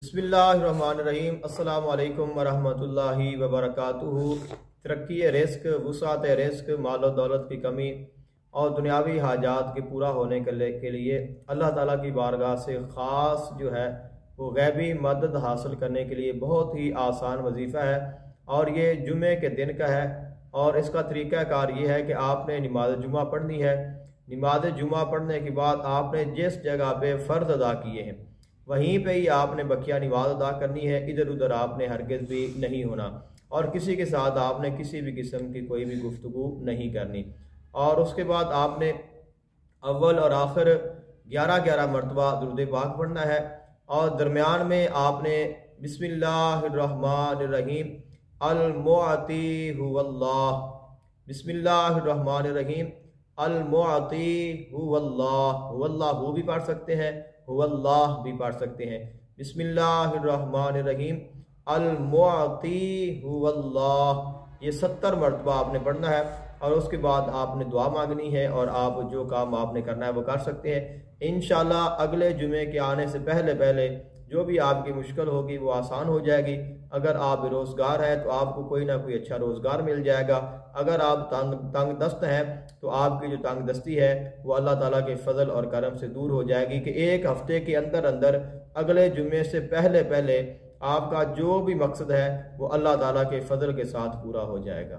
बिस्मिल्लाहिर्रहमानिर्रहीम। अस्सलामु अलैकुम वरहमतुल्लाहि वबरकातुहू। तरक्की रिस्क, वुसात रिस्क, मालो दौलत की कमी और दुनियावी हाजात के पूरा होने के लिए अल्लाह ताला की बारगाह से ख़ास जो है वो गैबी मदद हासिल करने के लिए बहुत ही आसान वजीफ़ा है और ये जुमे के दिन का है। और इसका तरीक़ाकार ये है कि आपने नमाज जुमा पढ़नी है। नमाज जुमा पढ़ने के बाद आपने जिस जगह पे फ़र्ज़ अदा किए हैं वहीं पे ही आपने बकिया नमाज अदा करनी है। इधर उधर आपने हरगिज़ भी नहीं होना और किसी के साथ आपने किसी भी किस्म की कोई भी गुफ्तगू नहीं करनी। और उसके बाद आपने अव्वल और आखिर 11-11 मरतबा दुरूद पाक पढ़ना है और दरमियान में आपने बिस्मिल्लाहिर्रहमानिर्रहीम अल मुअती हुवल्लाह, बिस्मिल्लाहिर्रहमानिर्रहीम अल मुअती हुवल्लाह, हुवल्लाहु भी पढ़ सकते हैं, हुवल्लाह भी पढ़ सकते हैं। बिस्मिल्लाहिर्रहमानिर्रहीम अल मुअती हुवल्लाह, ये 70 मरतबा आपने पढ़ना है और उसके बाद आपने दुआ मांगनी है और आप जो काम आपने करना है वो कर सकते हैं। इंशाल्लाह अगले जुमे के आने से पहले पहले जो भी आपकी मुश्किल होगी वो आसान हो जाएगी। अगर आप बेरोज़गार हैं तो आपको कोई ना कोई अच्छा रोज़गार मिल जाएगा। अगर आप तंग दस्त हैं तो आपकी जो तंग दस्ती है वो अल्लाह ताला के फजल और करम से दूर हो जाएगी कि एक हफ्ते के अंदर अंदर अगले जुमे से पहले पहले आपका जो भी मकसद है वो अल्लाह ताला के फजल के साथ पूरा हो जाएगा।